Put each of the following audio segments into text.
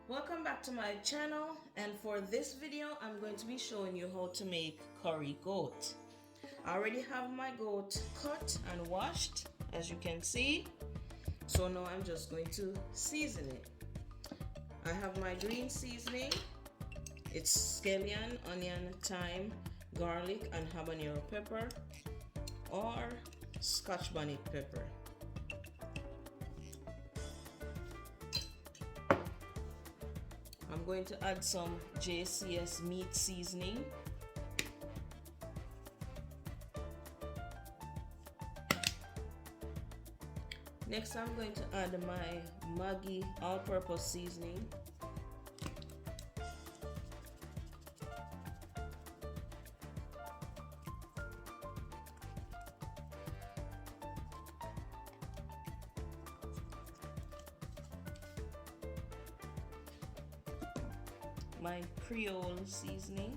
Welcome back to my channel, and for this video I'm going to be showing you how to make curry goat. I already have my goat cut and washed, as you can see, so now I'm just going to season it. I have my green seasoning. It's scallion, onion, thyme, garlic and habanero pepper, or scotch bonnet pepper. I'm going to add some JCS meat seasoning. Next, I'm going to add my muggy all-purpose seasoning. My Creole seasoning.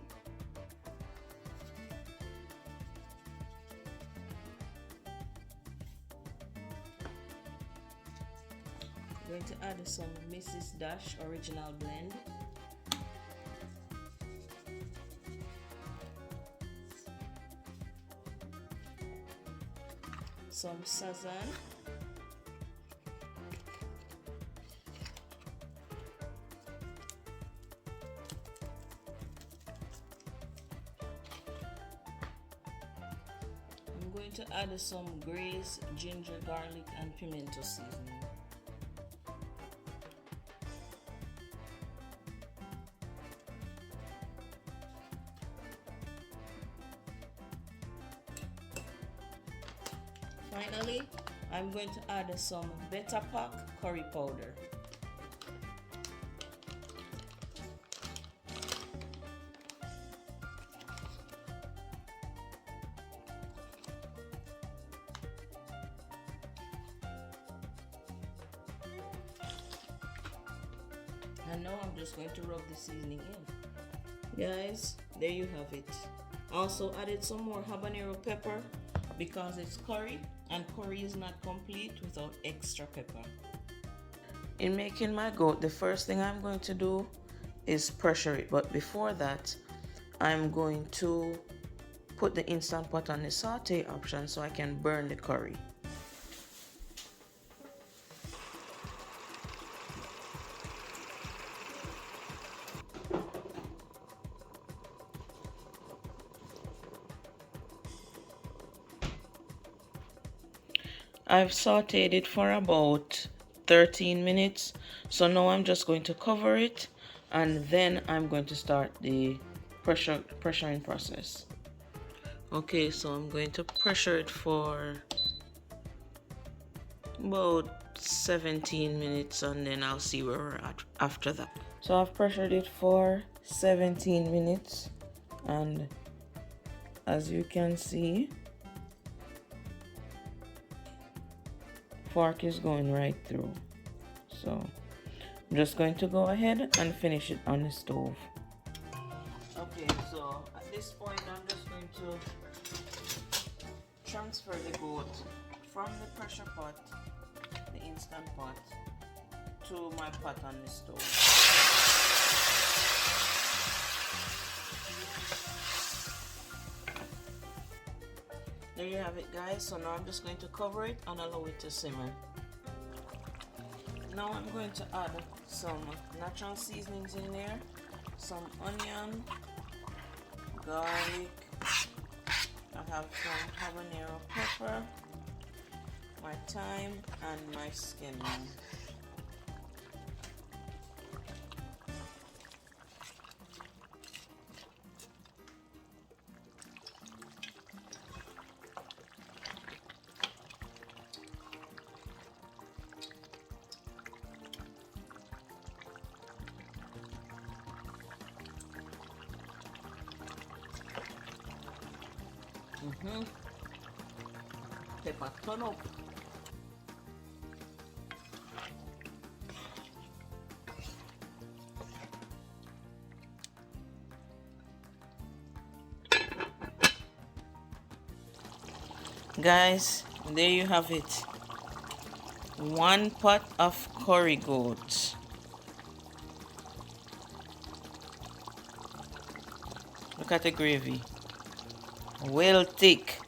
I'm going to add some Mrs. Dash original blend. Some sazon. I'm going to add some Grace ginger, garlic and pimento seasoning. Finally, I'm going to add some Better Pack curry powder. And now I'm just going to rub the seasoning in. Guys, there you have it. Also added some more habanero pepper because it's curry, and curry is not complete without extra pepper. In making my goat, the first thing I'm going to do is pressure it, but before that I'm going to put the instant pot on the saute option so I can burn the curry. I've sauteed it for about 13 minutes, so now I'm just going to cover it and then I'm going to start the pressuring process. Okay, so I'm going to pressure it for about 17 minutes and then I'll see where we're at after that. So I've pressured it for 17 minutes and as you can see, fork is going right through. So I'm just going to go ahead and finish it on the stove. Okay, so at this point I'm just going to transfer the goat from the pressure pot, the instant pot, to my pot on the stove. There you have it, guys. So now I'm just going to cover it and allow it to simmer. Now I'm going to add some natural seasonings in there, some onion, garlic, I have some habanero pepper, my thyme and my scallion. Pepper turn up. Guys, there you have it. One pot of curry goat. Look at the gravy. Well thick.